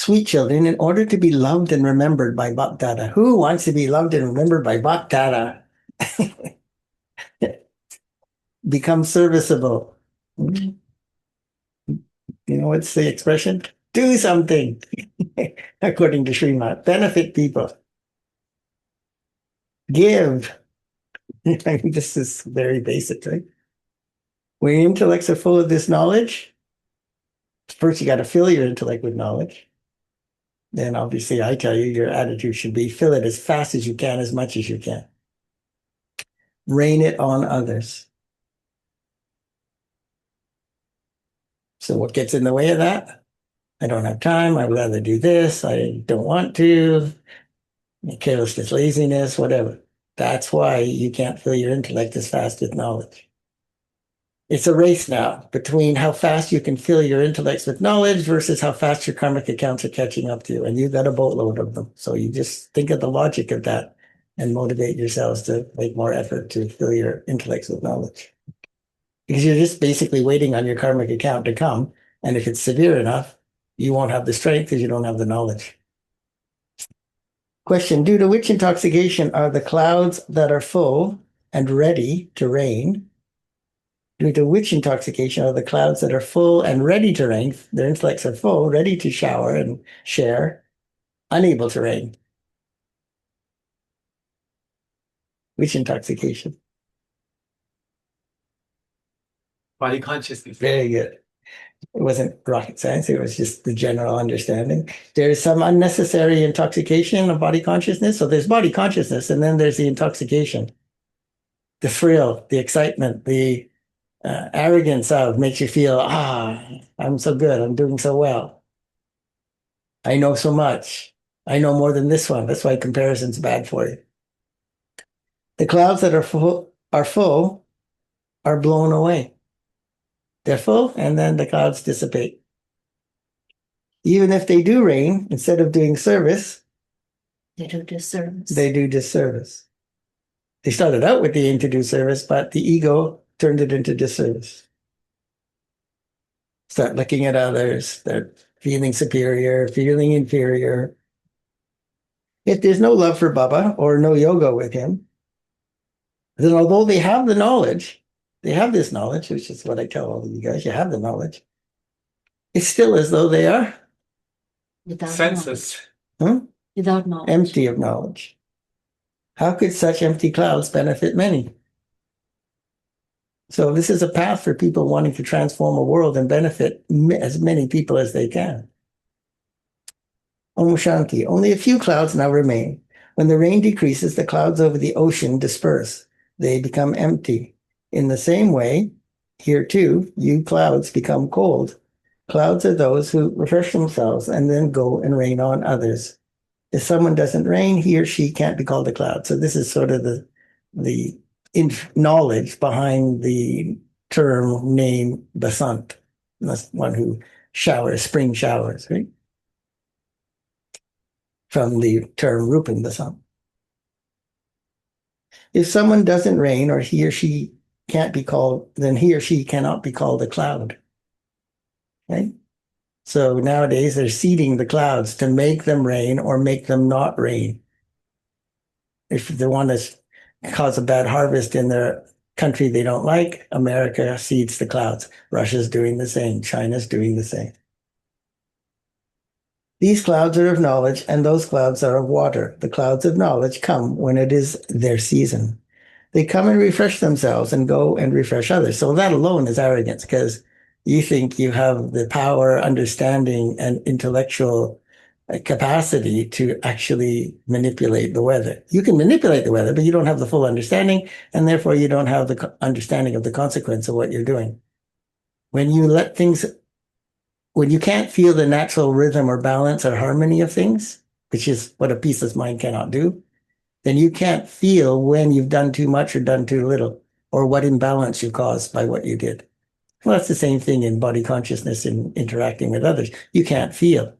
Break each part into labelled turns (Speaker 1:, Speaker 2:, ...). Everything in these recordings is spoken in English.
Speaker 1: Sweet children, in order to be loved and remembered by Bhaktara. Who wants to be loved and remembered by Bhaktara? Become serviceable. You know what's the expression? Do something, according to Srimad. Benefit people. Give. This is very basic, right? When your intellects are full of this knowledge, first you got to fill your intellect with knowledge. Then obviously I tell you, your attitude should be fill it as fast as you can, as much as you can. Rain it on others. So what gets in the way of that? I don't have time. I'd rather do this. I don't want to. Carelessness, laziness, whatever. That's why you can't fill your intellect as fast with knowledge. It's a race now between how fast you can fill your intellects with knowledge versus how fast your karmic accounts are catching up to you. And you've got a boatload of them. So you just think of the logic of that and motivate yourselves to make more effort to fill your intellects with knowledge. Because you're just basically waiting on your karmic account to come. And if it's severe enough, you won't have the strength because you don't have the knowledge. Question, due to which intoxication are the clouds that are full and ready to rain? Due to which intoxication are the clouds that are full and ready to rain? Their intellects are full, ready to shower and share, unable to rain. Which intoxication?
Speaker 2: Body consciousness.
Speaker 1: Very good. It wasn't rocket science, it was just the general understanding. There's some unnecessary intoxication of body consciousness. So there's body consciousness, and then there's the intoxication, the thrill, the excitement, the arrogance of makes you feel, I'm so good, I'm doing so well. I know so much. I know more than this one. That's why comparison's bad for you. The clouds that are full are blown away. They're full, and then the clouds dissipate. Even if they do rain, instead of doing service,
Speaker 3: they do disservice.
Speaker 1: They do disservice. They started out with the aim to do service, but the ego turned it into disservice. Start looking at others, start feeling superior, feeling inferior. If there's no love for Baba or no yoga with him, then although they have the knowledge, they have this knowledge, which is what I tell all of you guys, you have the knowledge. It's still as though they are
Speaker 3: without
Speaker 2: senseless.
Speaker 3: Without knowledge.
Speaker 1: Empty of knowledge. How could such empty clouds benefit many? So this is a path for people wanting to transform a world and benefit as many people as they can. Om Shanti. Only a few clouds now remain. When the rain decreases, the clouds over the ocean disperse. They become empty. In the same way, here too, you clouds become cold. Clouds are those who refresh themselves and then go and rain on others. If someone doesn't rain, he or she can't be called a cloud. So this is sort of the knowledge behind the term name Basant. That's one who showers, spring showers, right? From the term Rupan Basant. If someone doesn't rain or he or she can't be called, then he or she cannot be called a cloud. Right? So nowadays they're seeding the clouds to make them rain or make them not rain. If they want to cause a bad harvest in their country they don't like, America seeds the clouds. Russia's doing the same. China's doing the same. These clouds are of knowledge, and those clouds are of water. The clouds of knowledge come when it is their season. They come and refresh themselves and go and refresh others. So that alone is arrogance, because you think you have the power, understanding, and intellectual capacity to actually manipulate the weather. You can manipulate the weather, but you don't have the full understanding, and therefore you don't have the understanding of the consequence of what you're doing. When you can't feel the natural rhythm or balance or harmony of things, which is what a peaceless mind cannot do, then you can't feel when you've done too much or done too little, or what imbalance you caused by what you did. Well, that's the same thing in body consciousness and interacting with others. You can't feel,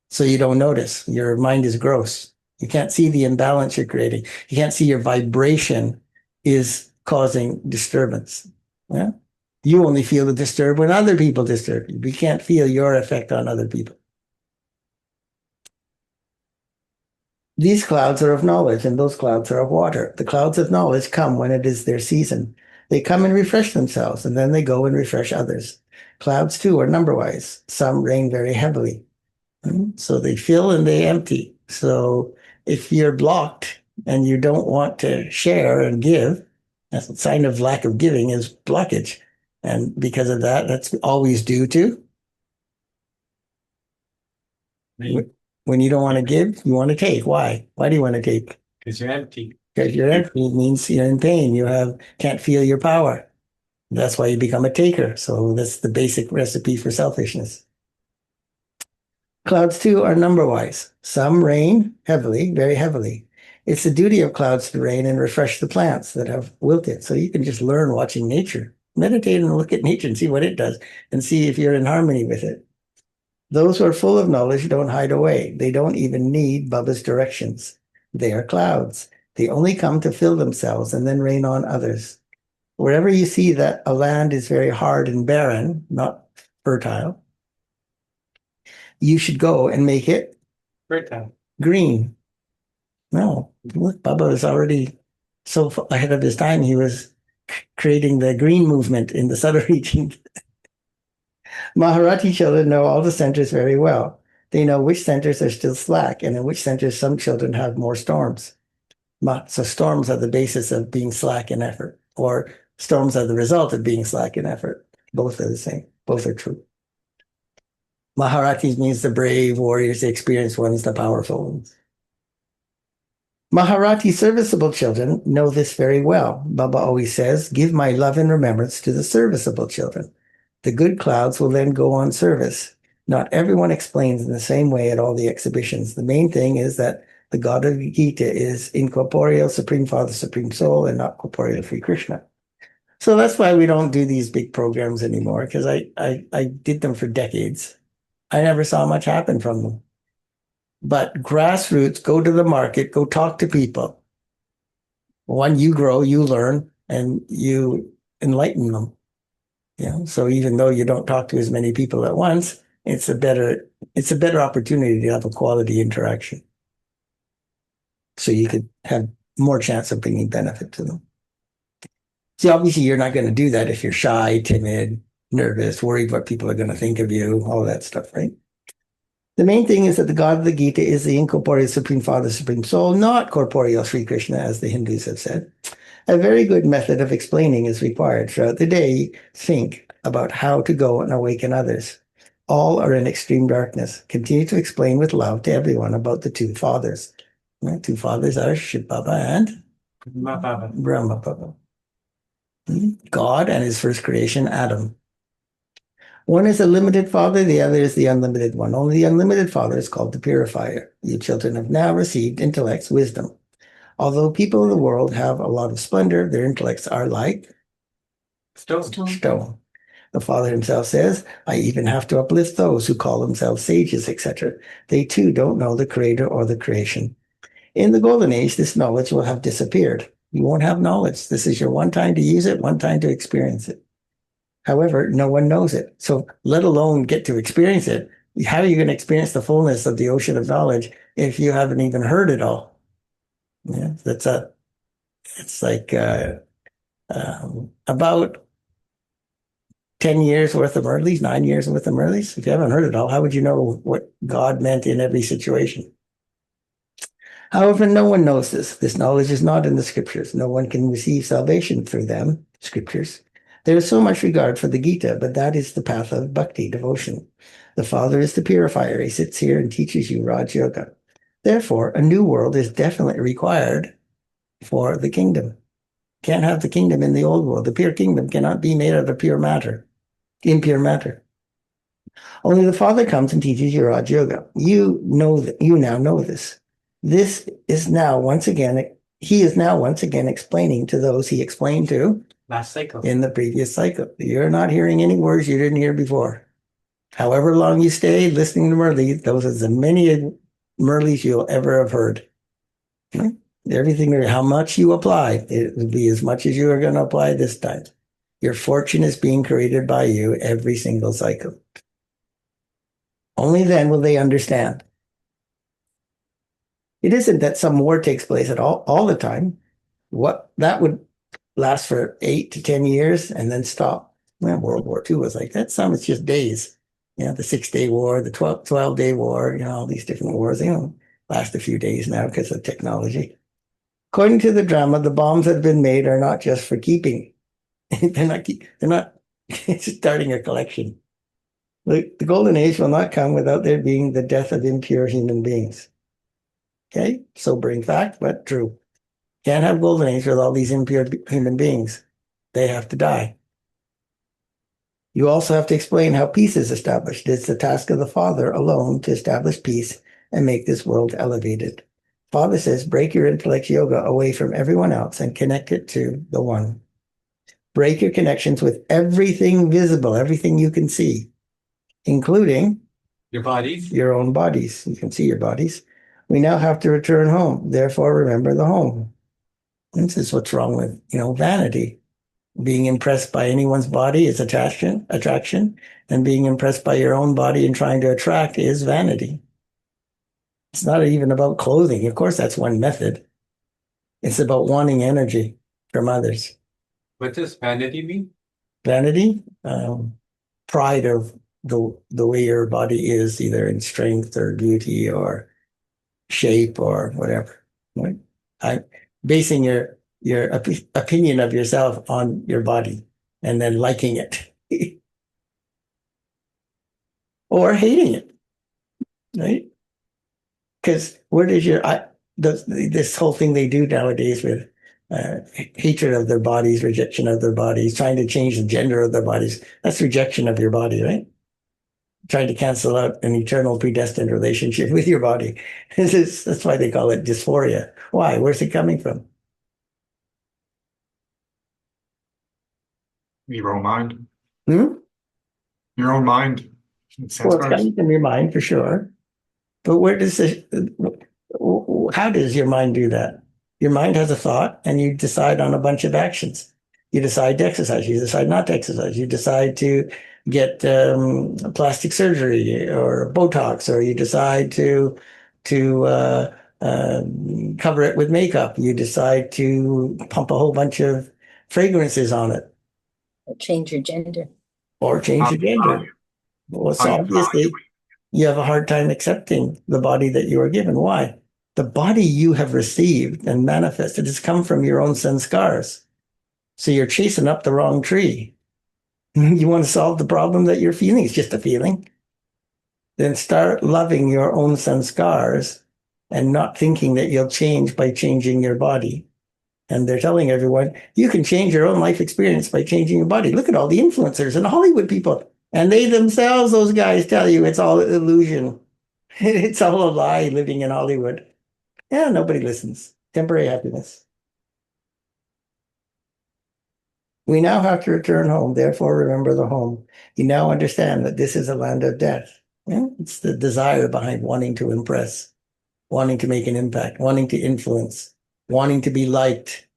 Speaker 1: so you don't notice. Your mind is gross. You can't see the imbalance you're creating. You can't see your vibration is causing disturbance. Yeah? You only feel the disturb when other people disturb you. You can't feel your effect on other people. These clouds are of knowledge, and those clouds are of water. The clouds of knowledge come when it is their season. They come and refresh themselves, and then they go and refresh others. Clouds, too, are number-wise. Some rain very heavily. So they fill and they empty. So if you're blocked and you don't want to share and give, that's a sign of lack of giving is blockage. And because of that, that's always due to when you don't want to give, you want to take. Why? Why do you want to take?
Speaker 2: Because you're empty.
Speaker 1: Because you're empty. It means you're in pain. You can't feel your power. That's why you become a taker. So that's the basic recipe for selfishness. Clouds, too, are number-wise. Some rain heavily, very heavily. It's the duty of clouds to rain and refresh the plants that have wilted. So you can just learn watching nature. Meditate and look at nature and see what it does and see if you're in harmony with it. Those who are full of knowledge don't hide away. They don't even need Bubba's directions. They are clouds. They only come to fill themselves and then rain on others. Wherever you see that a land is very hard and barren, not fertile, you should go and make it
Speaker 2: Fertile.
Speaker 1: green. No, look, Bubba was already so ahead of his time. He was creating the green movement in the southern region. Maharati children know all the centers very well. They know which centers are still slack and in which centers some children have more storms. So storms are the basis of being slack in effort, or storms are the result of being slack in effort. Both are the same. Both are true. Maharatis means the brave warriors, the experienced ones, the powerful ones. Maharati serviceable children know this very well. Baba always says, give my love and remembrance to the serviceable children. The good clouds will then go on service. Not everyone explains in the same way at all the exhibitions. The main thing is that the God of the Gita is incorporeal, Supreme Father, Supreme Soul, and not corporeal Sri Krishna. So that's why we don't do these big programs anymore, because I did them for decades. I never saw much happen from them. But grassroots, go to the market, go talk to people. One, you grow, you learn, and you enlighten them. So even though you don't talk to as many people at once, it's a better opportunity to have a quality interaction. So you could have more chance of bringing benefit to them. See, obviously you're not going to do that if you're shy, timid, nervous, worried what people are going to think of you, all that stuff, right? The main thing is that the God of the Gita is the incorporeal Supreme Father, Supreme Soul, not corporeal Sri Krishna, as the Hindus have said. A very good method of explaining is required. Throughout the day, think about how to go and awaken others. All are in extreme darkness. Continue to explain with love to everyone about the two fathers. The two fathers are Shiv Baba and Brahma Baba. God and his first creation, Adam. One is a limited father, the other is the unlimited one. Only the unlimited father is called the purifier. You children have now received intellect's wisdom. Although people of the world have a lot of splendor, their intellects are like stone. The Father himself says, I even have to uplift those who call themselves sages, etc. They too don't know the creator or the creation. In the golden age, this knowledge will have disappeared. You won't have knowledge. This is your one time to use it, one time to experience it. However, no one knows it. So let alone get to experience it. How are you going to experience the fullness of the ocean of knowledge if you haven't even heard it all? Yeah, it's like about 10 years worth of Murlis, 9 years worth of Murlis. If you haven't heard it all, how would you know what God meant in every situation? However, no one knows this. This knowledge is not in the scriptures. No one can receive salvation through them, scriptures. There is so much regard for the Gita, but that is the path of bhakti, devotion. The Father is the purifier. He sits here and teaches you Raj Yoga. Therefore, a new world is definitely required for the kingdom. Can't have the kingdom in the old world. The pure kingdom cannot be made out of pure matter, impure matter. Only the Father comes and teaches you Raj Yoga. You now know this. This is now once again, he is now once again explaining to those he explained to
Speaker 2: last cycle
Speaker 1: in the previous cycle. You're not hearing any words you didn't hear before. However long you stay listening to Murli, those are the many Murlis you'll ever have heard. Everything, how much you apply, it will be as much as you are going to apply this time. Your fortune is being created by you every single cycle. Only then will they understand. It isn't that some war takes place at all the time. What that would last for 8 to 10 years and then stop. Well, World War II was like that. Some it's just days. The 6 Day War, the 12 Day War, all these different wars, last a few days now because of technology. According to the drama, the bombs that have been made are not just for keeping. They're not starting a collection. The golden age will not come without there being the death of impure human beings. Okay, sobering fact, but true. Can't have golden age with all these impure human beings. They have to die. You also have to explain how peace is established. It's the task of the Father alone to establish peace and make this world elevated. Father says, break your intellect yoga away from everyone else and connect it to the one. Break your connections with everything visible, everything you can see, including
Speaker 2: Your bodies.
Speaker 1: your own bodies. You can see your bodies. We now have to return home. Therefore, remember the home. This is what's wrong with, vanity. Being impressed by anyone's body is attraction, and being impressed by your own body and trying to attract is vanity. It's not even about clothing. Of course, that's one method. It's about wanting energy from others.
Speaker 2: What does vanity mean?
Speaker 1: Vanity, pride of the way your body is, either in strength or beauty or shape or whatever. Right? Basing your opinion of yourself on your body and then liking it or hating it, right? Because where does this whole thing they do nowadays with hatred of their bodies, rejection of their bodies, trying to change the gender of their bodies, that's rejection of your body, right? Trying to cancel out an eternal predestined relationship with your body. That's why they call it dysphoria. Why? Where's it coming from?
Speaker 4: Your own mind.
Speaker 1: Hmm?
Speaker 4: Your own mind.
Speaker 1: Well, it's coming from your mind for sure. But how does your mind do that? Your mind has a thought and you decide on a bunch of actions. You decide to exercise, you decide not to exercise, you decide to get plastic surgery or Botox, or you decide to cover it with makeup. You decide to pump a whole bunch of fragrances on it
Speaker 3: Change your gender.
Speaker 1: or change your gender. Well, so obviously you have a hard time accepting the body that you are given. Why? The body you have received and manifested has come from your own sanskars. So you're chasing up the wrong tree. You want to solve the problem that you're feeling. It's just a feeling. Then start loving your own sanskars and not thinking that you'll change by changing your body. And they're telling everyone, you can change your own life experience by changing your body. Look at all the influencers and Hollywood people. And they themselves, those guys, tell you it's all illusion. It's all a lie living in Hollywood. Yeah, nobody listens. Temporary happiness. We now have to return home. Therefore, remember the home. You now understand that this is a land of death. Yeah? It's the desire behind wanting to impress, wanting to make an impact, wanting to influence, wanting to be liked,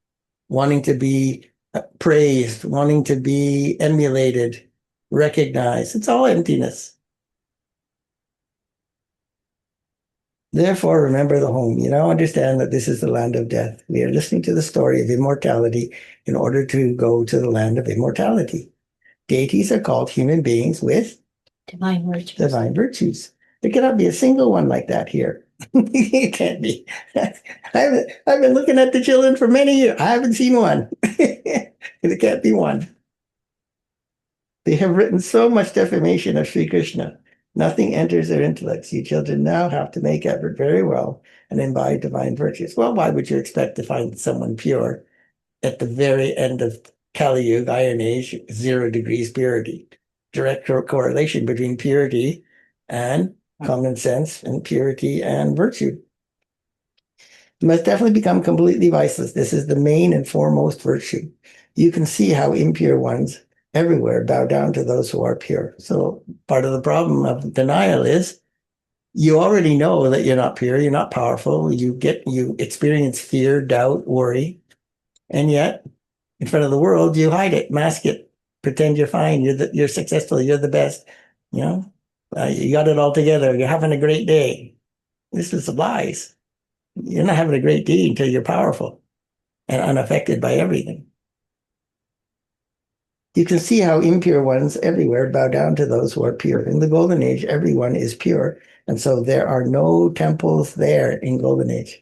Speaker 1: wanting to be praised, wanting to be emulated, recognized. It's all emptiness. Therefore, remember the home. You now understand that this is the land of death. We are listening to the story of immortality in order to go to the land of immortality. Deities are called human beings with
Speaker 3: Divine virtues.
Speaker 1: divine virtues. There cannot be a single one like that here. It can't be. I've been looking at the children for many years. I haven't seen one. It can't be one. They have written so much defamation of Sri Krishna. Nothing enters their intellects. You children now have to make effort very well and imbibe divine virtues. Well, why would you expect to find someone pure at the very end of Kali Yuga, Iron Age, 0 degrees purity? Direct correlation between purity and common sense and purity and virtue. You must definitely become completely viceless. This is the main and foremost virtue. You can see how impure ones everywhere bow down to those who are pure. So part of the problem of denial is you already know that you're not pure, you're not powerful, you experience fear, doubt, worry, and yet in front of the world you hide it, mask it, pretend you're fine, you're successful, you're the best, you got it all together, you're having a great day. This is lies. You're not having a great deed until you're powerful and unaffected by everything. You can see how impure ones everywhere bow down to those who are pure. In the Golden Age, everyone is pure. And so there are no temples there in Golden Age.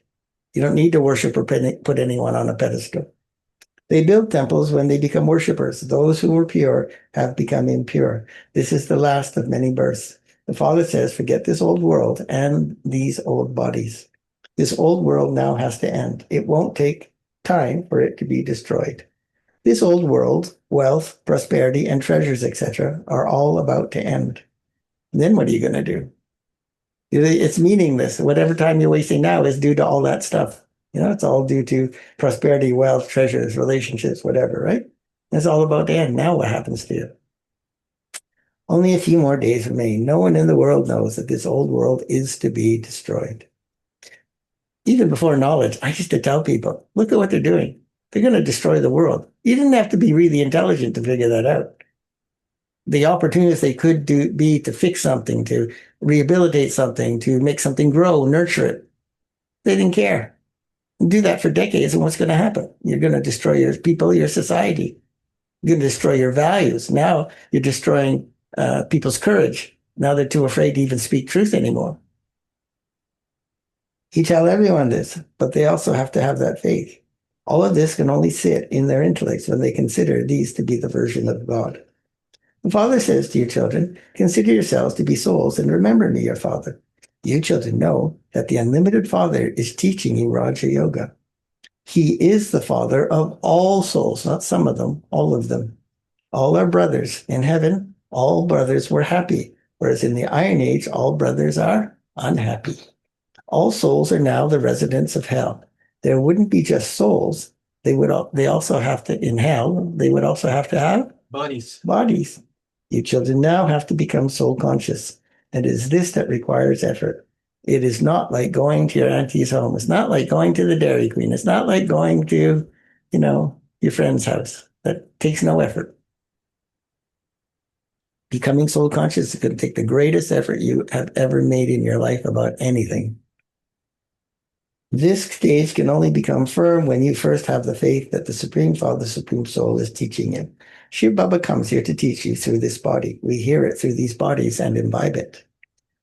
Speaker 1: You don't need to worship or put anyone on a pedestal. They build temples when they become worshippers. Those who were pure have become impure. This is the last of many births. The Father says, forget this old world and these old bodies. This old world now has to end. It won't take time for it to be destroyed. This old world, wealth, prosperity, and treasures, etc., are all about to end. Then what are you going to do? It's meaningless. Whatever time you're wasting now is due to all that stuff. It's all due to prosperity, wealth, treasures, relationships, whatever, right? It's all about the end. Now what happens to you? Only a few more days remain. No one in the world knows that this old world is to be destroyed. Even before knowledge, I used to tell people, look at what they're doing. They're going to destroy the world. You didn't have to be really intelligent to figure that out. The opportunities they could be to fix something, to rehabilitate something, to make something grow, nurture it. They didn't care. Do that for decades, and what's going to happen? You're going to destroy your people, your society. You're going to destroy your values. Now you're destroying people's courage. Now they're too afraid to even speak truth anymore. He tell everyone this, but they also have to have that faith. All of this can only sit in their intellects when they consider these to be the version of God. The Father says to you children, consider yourselves to be souls and remember me, your Father. You children know that the unlimited Father is teaching you Raja Yoga. He is the Father of all souls, not some of them, all of them. All are brothers. In heaven, all brothers were happy, whereas in the Iron Age, all brothers are unhappy. All souls are now the residents of hell. There wouldn't be just souls. They also have to, in hell, they would also have to have bodies. You children now have to become soul conscious. And it is this that requires effort. It is not like going to your auntie's home. It's not like going to the Dairy Queen. It's not like going to, your friend's house. That takes no effort. Becoming soul conscious is going to take the greatest effort you have ever made in your life about anything. This stage can only become firm when you first have the faith that the Supreme Father, Supreme Soul is teaching you. Shiv Baba comes here to teach you through this body. We hear it through these bodies and imbibe it.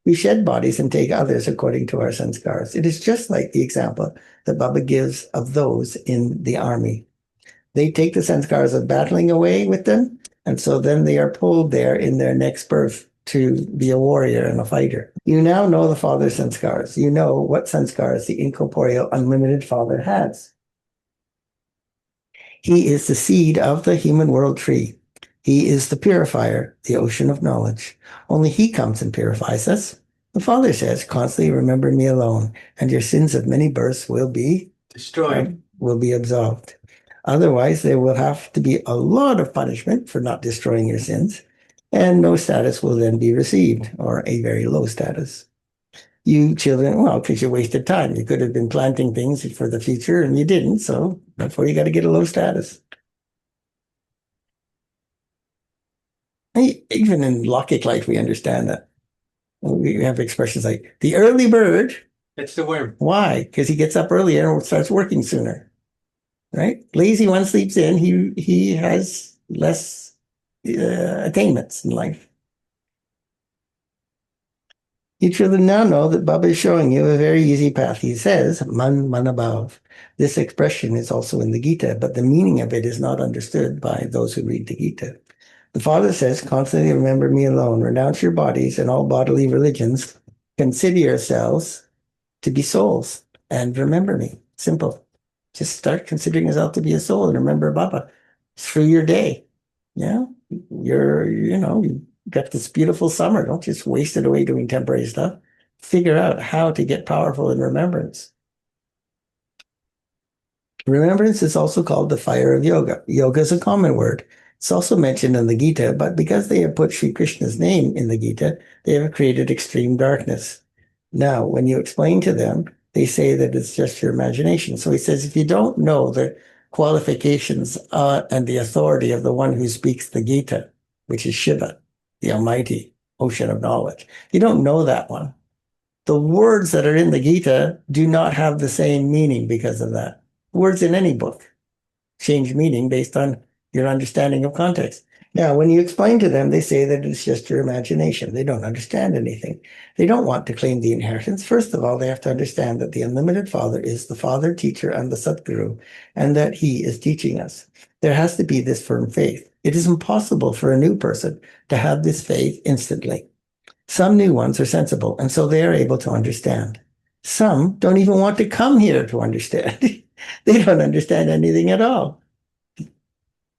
Speaker 1: We shed bodies and take others according to our sanskars. It is just like the example that Baba gives of those in the army. They take the sanskars of battling away with them, and so then they are pulled there in their next birth to be a warrior and a fighter. You now know the Father's sanskars. You know what sanskars the incorporeal unlimited Father has. He is the seed of the human world tree. He is the purifier, the ocean of knowledge. Only he comes and purifies us. The Father says, constantly remember me alone, and your sins of many births will be
Speaker 2: destroyed,
Speaker 1: will be absolved. Otherwise, there will have to be a lot of punishment for not destroying your sins, and no status will then be received, or a very low status. You children, well, because you wasted time. You could have been planting things for the future, and you didn't, so therefore you got to get a low status. Even in Logic life, we understand that. We have expressions like, the early bird.
Speaker 2: it's the worm.
Speaker 1: Why? Because he gets up earlier and starts working sooner. Right? Lazy one sleeps in, he has less attainments in life. You children now know that Baba is showing you a very easy path. He says, man above. This expression is also in the Gita, but the meaning of it is not understood by those who read the Gita. The Father says, constantly remember me alone. Renounce your bodies and all bodily religions. Consider yourselves to be souls and remember me. Simple. Just start considering yourself to be a soul and remember Baba through your day. Yeah, you got this beautiful summer. Don't just waste it away doing temporary stuff. Figure out how to get powerful in remembrance. Remembrance is also called the fire of yoga. Yoga is a common word. It's also mentioned in the Gita, but because they have put Sri Krishna's name in the Gita, they have created extreme darkness. Now, when you explain to them, they say that it's just your imagination. So he says, if you don't know the qualifications and the authority of the one who speaks the Gita, which is Shiva, the Almighty, ocean of knowledge, you don't know that one, The words that are in the Gita do not have the same meaning because of that. Words in any book change meaning based on your understanding of context. Now, when you explain to them, they say that it's just your imagination. They don't understand anything. They don't want to claim the inheritance. First of all, they have to understand that the unlimited Father is the Father, teacher, and the Satguru, and that he is teaching us. There has to be this firm faith. It is impossible for a new person to have this faith instantly. Some new ones are sensible, and so they are able to understand. Some don't even want to come here to understand. They don't understand anything at all.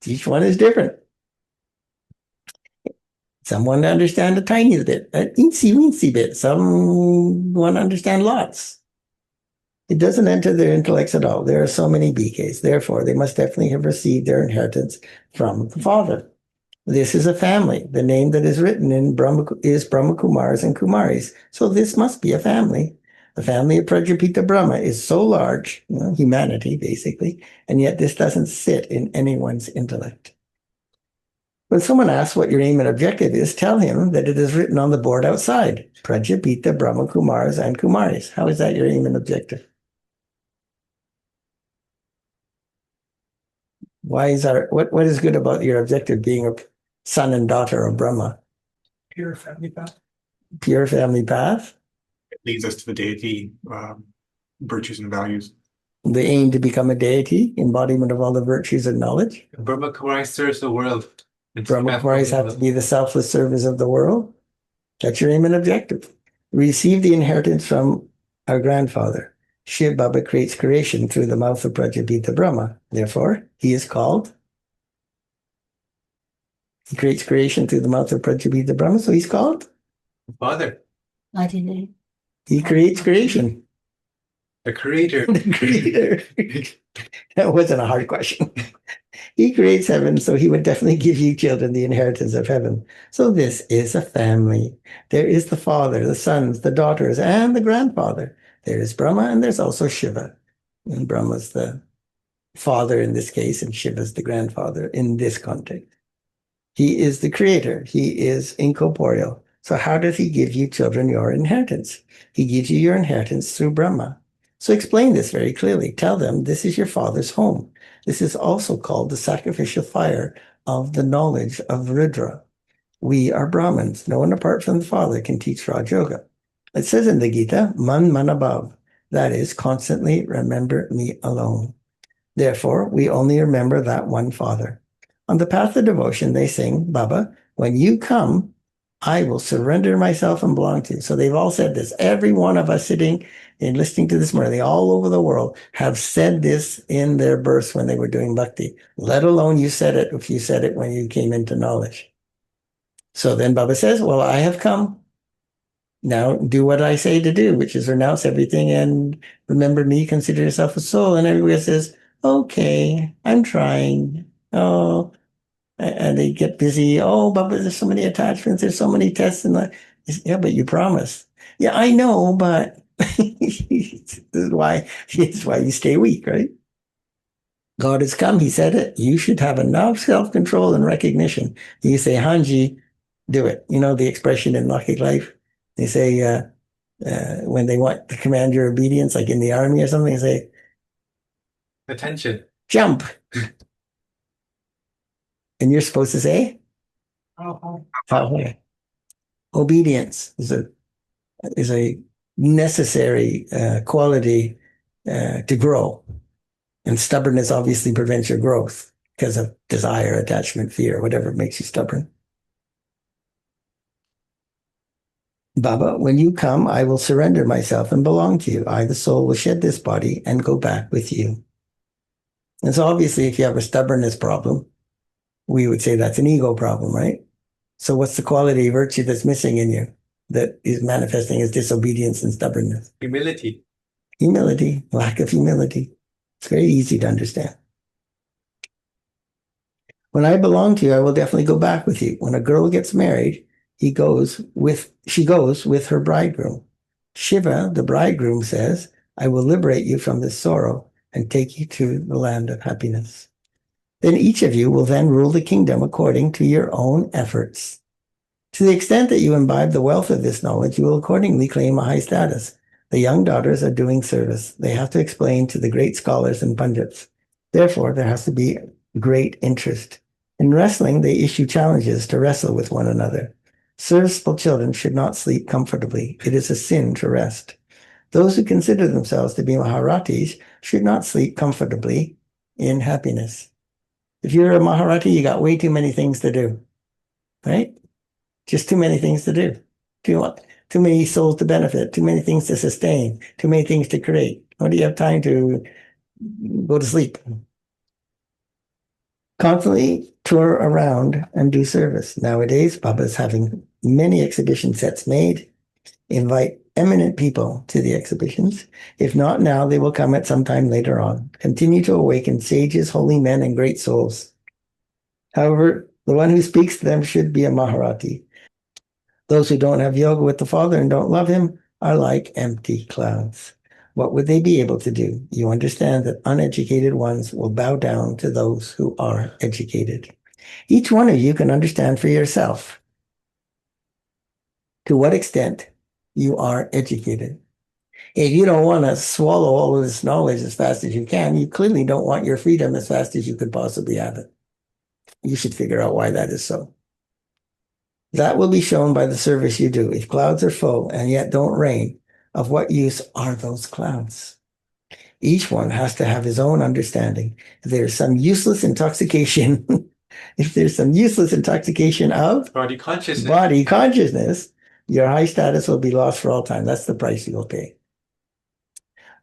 Speaker 1: Each one is different. Some want to understand a tiny bit, an eensy weensy bit. Some want to understand lots. It doesn't enter their intellects at all. There are so many BKs. Therefore, they must definitely have received their inheritance from the Father. This is a family. The name that is written in Brahma is Brahma Kumars and Kumaris. So this must be a family. The family of Prajapita Brahma is so large, humanity basically, and yet this doesn't sit in anyone's intellect. When someone asks what your aim and objective is, tell him that it is written on the board outside. Prajapita Brahma Kumars and Kumaris. How is that your aim and objective? Why is what is good about your objective being a son and daughter of Brahma?
Speaker 4: Pure family path.
Speaker 1: Pure family path.
Speaker 4: It leads us to the deity, virtues and values.
Speaker 1: The aim to become a deity, embodiment of all the virtues and knowledge.
Speaker 2: Brahma Kumaris serves the world.
Speaker 1: Brahma Kumaris have to be the selfless servers of the world. That's your aim and objective. Receive the inheritance from our grandfather. Shiv Baba creates creation through the mouth of Prajapita Brahma. Therefore, he is called. He creates creation through the mouth of Prajapita Brahma, so he's called.
Speaker 2: Father,
Speaker 3: I didn't.
Speaker 1: He creates creation.
Speaker 2: the creator.
Speaker 1: The creator. That wasn't a hard question. He creates heaven, so he would definitely give you children the inheritance of heaven. So this is a family. There is the father, the sons, the daughters, and the grandfather. There is Brahma, and there's also Shiva. And Brahma's the father in this case, and Shiva's the grandfather in this context. He is the creator. He is incorporeal. So how does he give you children your inheritance? He gives you your inheritance through Brahma. So explain this very clearly. Tell them this is your father's home. This is also called the sacrificial fire of the knowledge of Rudra. We are Brahmins. No one apart from the Father can teach Raj Yoga. It says in the Gita, man above. That is, constantly remember me alone. Therefore, we only remember that one Father. On the path of devotion, they sing, Baba, when you come, I will surrender myself and belong to you. So they've all said this. Every one of us sitting and listening to this Murli all over the world have said this in their births when they were doing bhakti, let alone you said it if you said it when you came into knowledge. So then Baba says, well, I have come. Now do what I say to do, which is renounce everything and remember me, consider yourself a soul. And everybody says, okay, I'm trying. Oh, and they get busy. Oh, Baba, there's so many attachments. There's so many tests. Yeah, but you promised. Yeah, I know, but this is why you stay weak, right? God has come. He said it. You should have enough self-control and recognition. You say, Hanji, do it. You know the expression in Lucky Life? They say when they want to command your obedience, like in the army or something, they say,
Speaker 2: Attention.
Speaker 1: jump. And you're supposed to say, obedience is a necessary quality to grow. And stubbornness obviously prevents your growth because of desire, attachment, fear, whatever makes you stubborn. Baba, when you come, I will surrender myself and belong to you. I, the soul, will shed this body and go back with you. And so obviously, if you have a stubbornness problem, we would say that's an ego problem, right? So what's the quality of virtue that's missing in you that is manifesting as disobedience and stubbornness?
Speaker 2: Humility.
Speaker 1: Humility, lack of humility. It's very easy to understand. When I belong to you, I will definitely go back with you. When a girl gets married, she goes with her bridegroom. Shiva, the bridegroom, says, I will liberate you from this sorrow and take you to the land of happiness. Then each of you will then rule the kingdom according to your own efforts. To the extent that you imbibe the wealth of this knowledge, you will accordingly claim a high status. The young daughters are doing service. They have to explain to the great scholars and pundits. Therefore, there has to be great interest. In wrestling, they issue challenges to wrestle with one another. Serviceable children should not sleep comfortably. It is a sin to rest. Those who consider themselves to be Maharatis should not sleep comfortably in happiness. If you're a Maharati, you got way too many things to do, right? Just too many things to do. Too many souls to benefit, too many things to sustain, too many things to create. When do you have time to go to sleep? Constantly tour around and do service. Nowadays, Baba is having many exhibition sets made. Invite eminent people to the exhibitions. If not now, they will come at some time later on. Continue to awaken sages, holy men, and great souls. However, the one who speaks to them should be a Maharati. Those who don't have yoga with the Father and don't love him are like empty clouds. What would they be able to do? You understand that uneducated ones will bow down to those who are educated. Each one of you can understand for yourself to what extent you are educated. If you don't want to swallow all of this knowledge as fast as you can, you clearly don't want your freedom as fast as you could possibly have it. You should figure out why that is so. That will be shown by the service you do. If clouds are full and yet don't rain, of what use are those clouds? Each one has to have his own understanding. If there's some useless intoxication, if there's some useless intoxication of
Speaker 2: Body consciousness.
Speaker 1: body consciousness, your high status will be lost for all time. That's the price you will pay.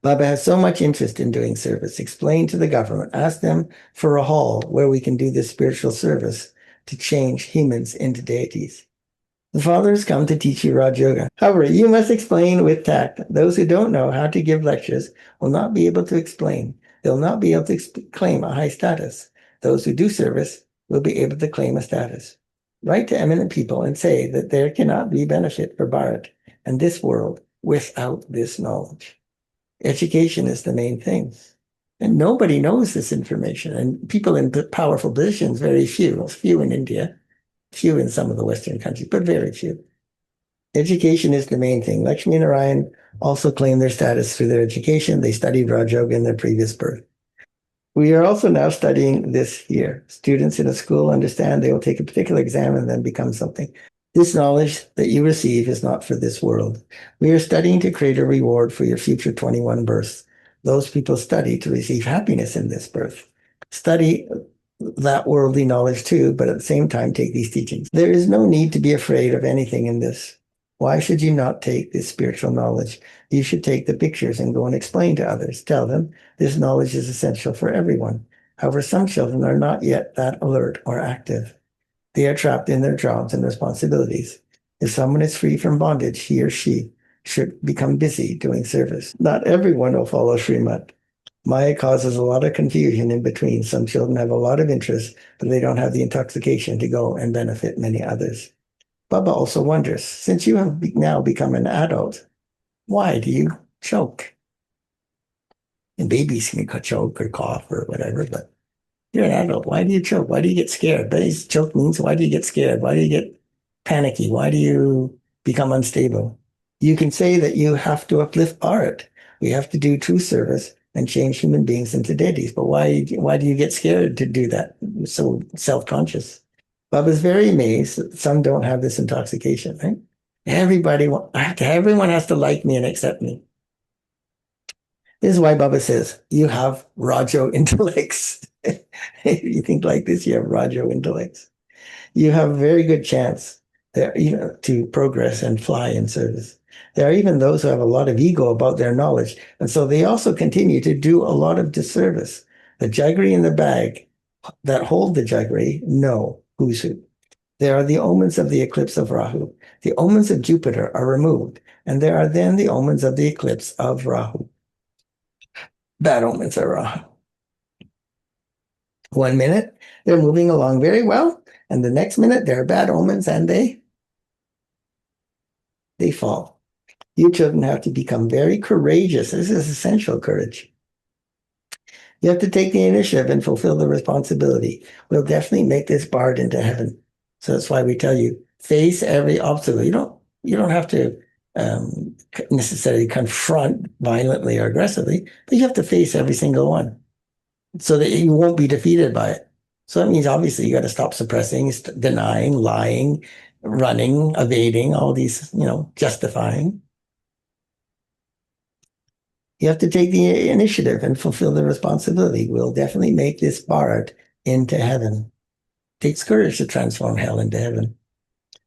Speaker 1: Baba has so much interest in doing service. Explain to the government, ask them for a hall where we can do this spiritual service to change humans into deities. The Father has come to teach you Raj Yoga. However, you must explain with tact. Those who don't know how to give lectures will not be able to explain. They'll not be able to claim a high status. Those who do service will be able to claim a status. Write to eminent people and say that there cannot be benefit for Bharat and this world without this knowledge. Education is the main thing. And nobody knows this information. And people in powerful positions, very few in India, few in some of the Western countries, but very few. Education is the main thing. Lakshmi and Narayan also claim their status through their education. They studied Raj Yoga in their previous birth. We are also now studying this here. Students in a school understand they will take a particular exam and then become something. This knowledge that you receive is not for this world. We are studying to create a reward for your future 21 births. Those people study to receive happiness in this birth. Study that worldly knowledge too, but at the same time take these teachings. There is no need to be afraid of anything in this. Why should you not take this spiritual knowledge? You should take the pictures and go and explain to others. Tell them this knowledge is essential for everyone. However, some children are not yet that alert or active. They are trapped in their jobs and responsibilities. If someone is free from bondage, he or she should become busy doing service. Not everyone will follow Srimad. Maya causes a lot of confusion in between. Some children have a lot of interest, but they don't have the intoxication to go and benefit many others. Baba also wonders, since you have now become an adult, why do you choke? And babies can choke or cough or whatever, but you're an adult. Why do you choke? Why do you get scared? But choke means why do you get scared? Why do you get panicky? Why do you become unstable? You can say that you have to uplift art. We have to do true service and change human beings into deities. But why do you get scared to do that? You're so self-conscious. Baba's very amazed that some don't have this intoxication, right? Everyone has to like me and accept me. This is why Baba says, you have Rajo intellects. If you think like this, you have Rajo intellects. You have a very good chance to progress and fly in service. There are even those who have a lot of ego about their knowledge, and so they also continue to do a lot of disservice. The jaggery in the bag that hold the jaggery know who's who. There are the omens of the eclipse of Rahu. The omens of Jupiter are removed, and there are then the omens of the eclipse of Rahu. Bad omens are Rahu. 1 minute, they're moving along very well, and the next minute, there are bad omens, and they fall. You children have to become very courageous. This is essential courage. You have to take the initiative and fulfill the responsibility. We'll definitely make this barred into heaven. So that's why we tell you, face every obstacle. You don't have to necessarily confront violently or aggressively, but you have to face every single one so that you won't be defeated by it. So that means obviously you got to stop suppressing, denying, lying, running, evading, all these, justifying. You have to take the initiative and fulfill the responsibility. We'll definitely make this Bharat into heaven. It takes courage to transform hell into heaven.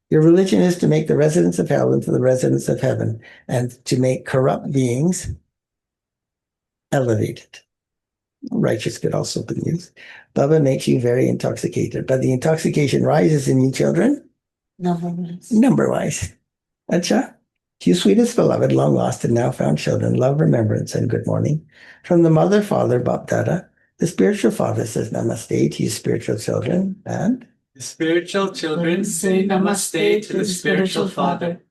Speaker 1: Your religion is to make the residents of hell into the residents of heaven and to make corrupt beings elevated. Righteous could also be used. Baba makes you very intoxicated, but the intoxication rises in you children
Speaker 3: Number-wise.
Speaker 1: number-wise. Acha. You sweetest beloved, long lost and now found children, love, remembrance, and good morning. From the mother, father, Bapdada, the spiritual father says namaste to you spiritual children, and
Speaker 2: The spiritual children say namaste to the spiritual father.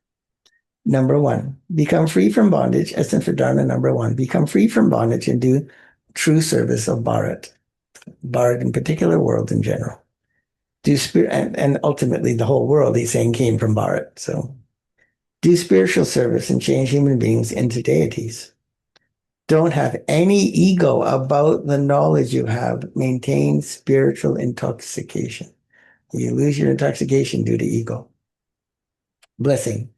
Speaker 1: number one, become free from bondage, essence for Dharma number one, become free from bondage and do true service of Bharat. Bharat in particular, world in general. Do spirit and ultimately the whole world, he's saying, came from Bharat. So do spiritual service and change human beings into deities. Don't have any ego about the knowledge you have. Maintain spiritual intoxication. You lose your intoxication due to ego. Blessing.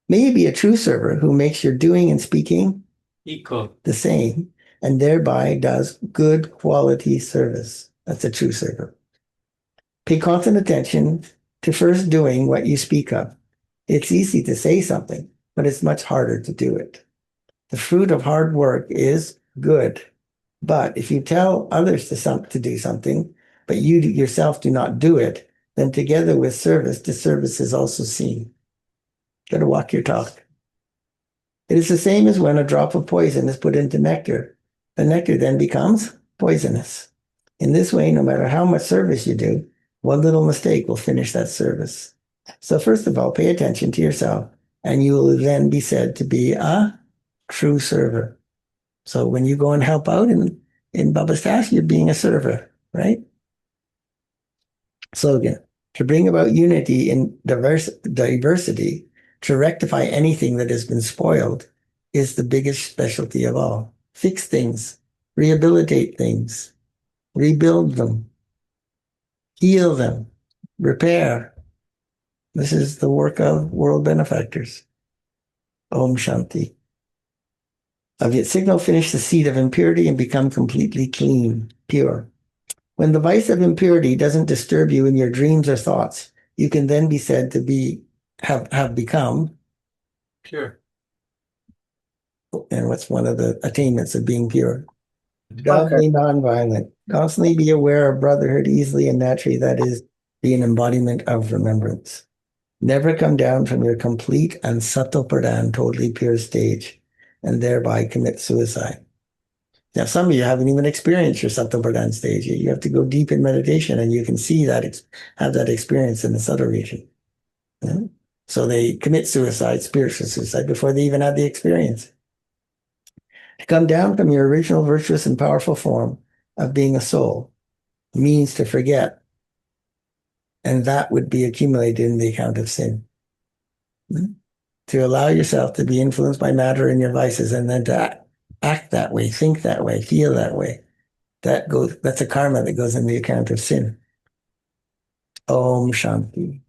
Speaker 1: May you be a true server who makes your doing and speaking
Speaker 2: Equal.
Speaker 1: the same and thereby does good quality service. That's a true server. Pay constant attention to first doing what you speak of. It's easy to say something, but it's much harder to do it. The fruit of hard work is good. But if you tell others to do something, but you yourself do not do it, then together with service, disservice is also seen. Got to walk your talk. It is the same as when a drop of poison is put into nectar. The nectar then becomes poisonous. In this way, no matter how much service you do, one little mistake will finish that service. So first of all, pay attention to yourself, and you will then be said to be a true server. So when you go and help out in Baba's task, you're being a server, right? Slogan, to bring about unity in diversity, to rectify anything that has been spoiled, is the biggest specialty of all. Fix things, rehabilitate things, rebuild them, heal them, repair. This is the work of world benefactors. Om Shanti. Avyat signal, finish the seed of impurity and become completely clean, pure. When the vice of impurity doesn't disturb you in your dreams or thoughts, you can then be said to have become
Speaker 2: Pure.
Speaker 1: and what's one of the attainments of being pure? Doubly nonviolent. Constantly be aware of brotherhood easily and naturally. That is, be an embodiment of remembrance. Never come down from your complete and subtle pradhan, totally pure stage, and thereby commit suicide. Now, some of you haven't even experienced your subtle pradhan stage. You have to go deep in meditation, and you can see that, have that experience in the subtle region. Yeah? So they commit suicide, spiritual suicide, before they even had the experience. To come down from your original virtuous and powerful form of being a soul means to forget, and that would be accumulated in the account of sin. To allow yourself to be influenced by matter and your vices, and then to act that way, think that way, feel that way. That's a karma that goes in the account of sin. Om Shanti.